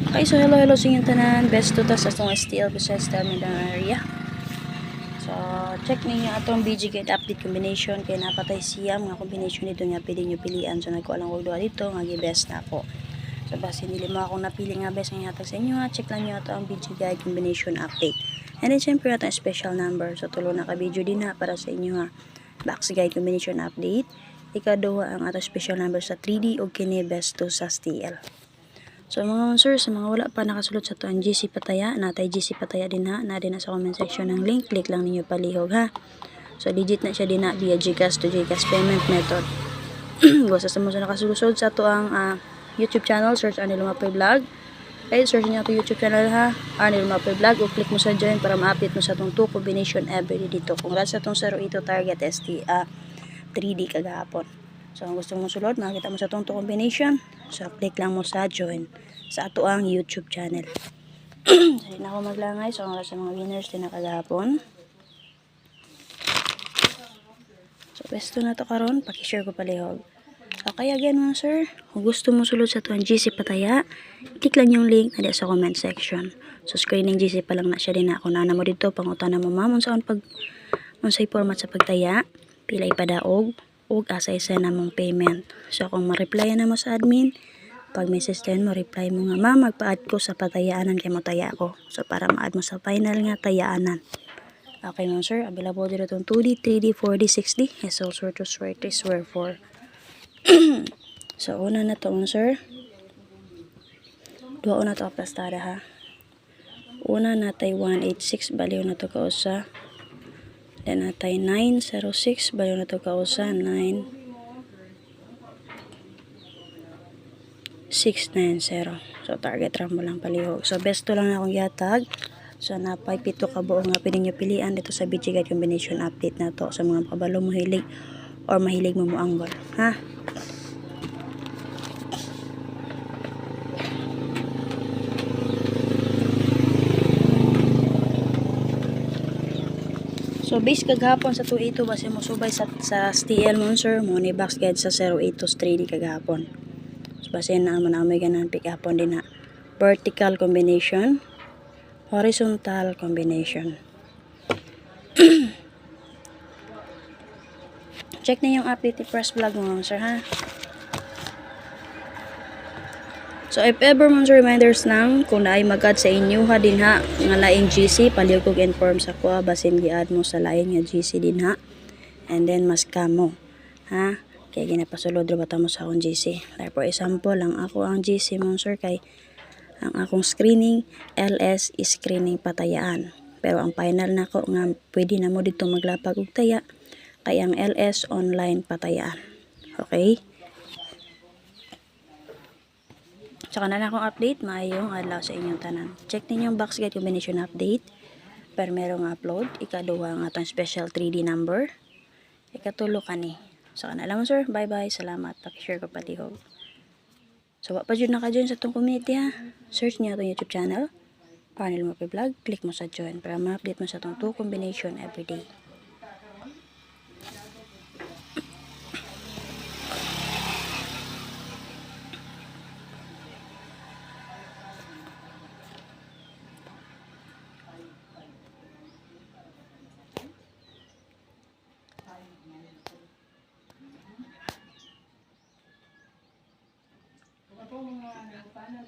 Okay, so hello sa inyong tanan. Best to tas atong STL besides Terminal area. So, check ninyo atong BG Gate update combination kay napatay siya mga combination dito nga pwede nyo pilian. So, nagko lang og duha dito nga gi-best na ako. So, basta hindi mo akong napili nga best nga hatag sa inyo ha. Check lang nyo ato ang BG Guide combination update. And then, syempre atong special number. So, tulo na ka-video din ha para sa inyo ha. Box Guide combination update. Ikaduha ang atong special number sa 3D o kini best to sa STL. So mga sir, sa mga wala pa nakasulot sa to ang GC Pataya, natay GC Pataya din ha, na din sa comment section ng link, click lang ninyo palihog ha. So digit na siya din na via GCash to GCash payment method. Basta sa mga nakasulod sa to ang YouTube channel, search Arnel Lumapay Vlog. Ay search niyo to YouTube channel ha, Arnel Lumapay Vlog, o click mo sa join para ma-update mo sa tong 2 combination everyday dito. Kung sa tong 08 target ST 3D kagahapon. So, kung gusto mong sulod, makikita mo sa itong combination. So, click lang mo sa join sa ato ang YouTube channel. So, hindi na ako maglangay. So, ang sa mga winners din na kagahapon. So, pwesto na to karon. Pakishare ko palihog. Okay, again mga sir. Kung gusto mo sulod sa ito ang GC Pataya, click lang yung link na sa comment section. So, screening GC pa lang na siya din na. Kung nana mo dito, pangutan na mo ma'am. Unsay format sa pagtaya, pilay padaog, ug asa-isa na mong payment. So, kung ma-reply na mo sa admin, pag message din mo, reply mo nga, ma'am, magpa-add ko sa patayaanan kay mo taya ko. So, para ma-add mo sa final nga tayaanan. Okay, ma'am, sir. Available dito itong 2D, 3D, 4D, 6D. Yes, all sort of swear 3, swear 4. So, una na to, ma'am, sir. Dua una to aplastada, ha. Una natay 186, baliw na to kausa. Then natay 906, baliw na to kausa, 9690. So, target ram mo lang palihog. So, best to lang na akong yatag. So, napay pito ka buo nga pwede nyo pilian dito sa BG Guide combination update na to sa mga kabalo mo hilig or mahilig mo angle. Ha? So, base kagahapon sa 282 base mo subay sa STL mo, sir. Mo ni box guide sa 082 3D kagahapon. So, base na naman amoy ganan pick upon din na vertical combination, horizontal combination. Check na yung update press vlog mo, sir, ha? So, if ever mo, sir, reminders lang, kung naay mag-add sa inyo, ha, din ha, nga laing GC, palihog kog inform sa kuha, basin gi-add mo sa laing nga GC din ha. And then, mas kamo, ha? Kaya ginapasulod ro bata mo sa akong GC. Like, for example, lang ako ang GC mo, sir, kay ang akong screening, LS is screening patayaan. Pero ang final na ko nga, pwede na mo dito maglapag og taya, kay ang LS online patayaan. Okay? Tsaka na akong update, maayong adlaw sa inyong tanan. Check ninyo yung box guide combination update. Pero merong upload. Ikaduha nga itong special 3D number. Ikatulo ka ni. So, na lang sir. Bye-bye. Salamat. Pakishare ko palihog. So, wap pa dyan naka-join sa itong community ha. Search niyo itong YouTube channel. Arnel Lumapay Vlog. Click mo sa join para ma-update mo sa itong 2 combination everyday. Ako mga paano